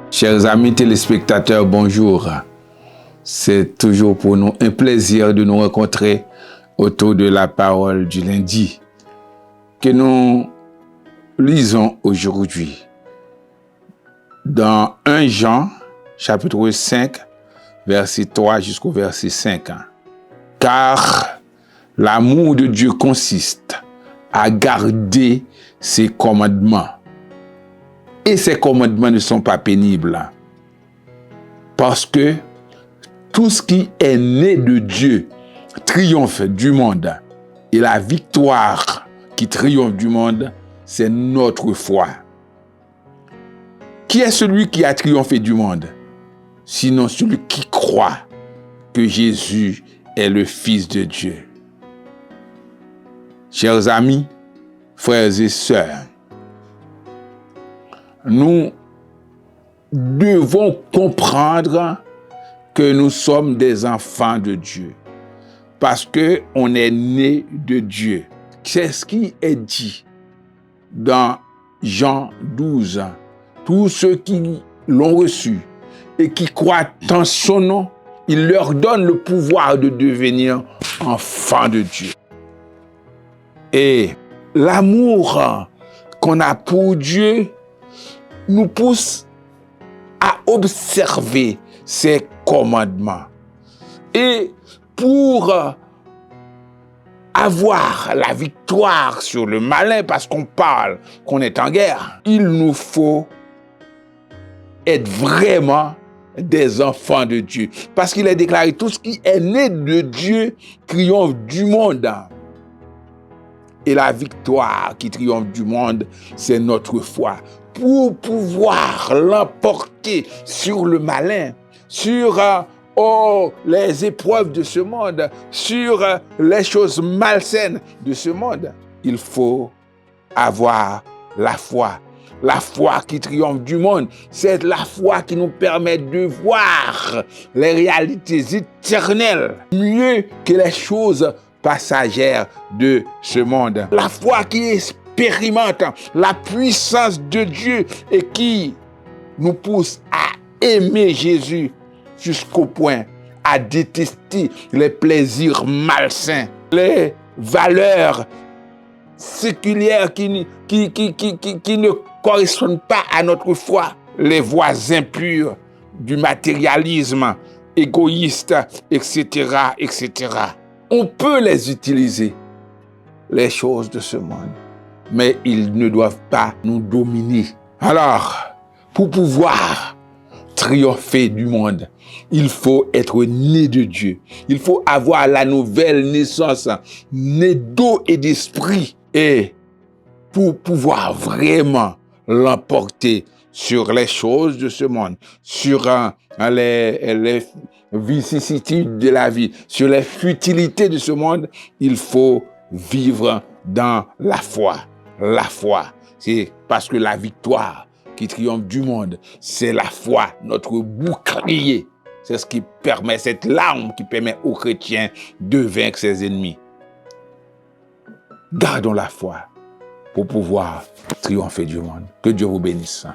Chers amis téléspectateurs, bonjour. C'est toujours pour nous un plaisir de nous rencontrer autour de la parole du lundi que nous lisons aujourd'hui dans 1 Jean, chapitre 5, verset 3 jusqu'au verset 5. Car l'amour de Dieu consiste à garder ses commandements. Et ces commandements ne sont pas pénibles. Parce que tout ce qui est né de Dieu triomphe du monde. Et la victoire qui triomphe du monde, c'est notre foi. Qui est celui qui a triomphé du monde? Sinon celui qui croit que Jésus est le Fils de Dieu. Chers amis, frères et sœurs, nous devons comprendre que nous sommes des enfants de Dieu parce que on est né de Dieu. C'est ce qui est dit dans Jean 12. Tous ceux qui l'ont reçu et qui croient en son nom, il leur donne le pouvoir de devenir enfants de Dieu. Et l'amour qu'on a pour Dieu nous pousse à observer ses commandements. Et pour avoir la victoire sur le malin, parce qu'on parle qu'on est en guerre, il nous faut être vraiment des enfants de Dieu. Parce qu'il est déclaré, tout ce qui est né de Dieu triomphe du monde. Et la victoire qui triomphe du monde, c'est notre foi. Pour pouvoir l'emporter sur le malin, sur les épreuves de ce monde, sur les choses malsaines de ce monde, il faut avoir la foi. La foi qui triomphe du monde, c'est la foi qui nous permet de voir les réalités éternelles mieux que les choses passagères de ce monde. La foi qui expérimente la puissance de Dieu et qui nous pousse à aimer Jésus jusqu'au point à détester les plaisirs malsains, les valeurs séculières qui ne correspondent pas à notre foi, les voies impures du matérialisme égoïste, etc., etc. On peut les utiliser, les choses de ce monde, mais ils ne doivent pas nous dominer. Alors, pour pouvoir triompher du monde, il faut être né de Dieu. Il faut avoir la nouvelle naissance, né d'eau et d'esprit. Et pour pouvoir vraiment l'emporter sur les choses de ce monde, sur les vicissitudes de la vie, sur les futilités de ce monde, il faut vivre dans la foi. La foi, c'est parce que la victoire qui triomphe du monde, c'est la foi, notre bouclier. C'est ce qui permet, cette larme qui permet aux chrétiens de vaincre ses ennemis. Gardons la foi pour pouvoir triompher du monde. Que Dieu vous bénisse.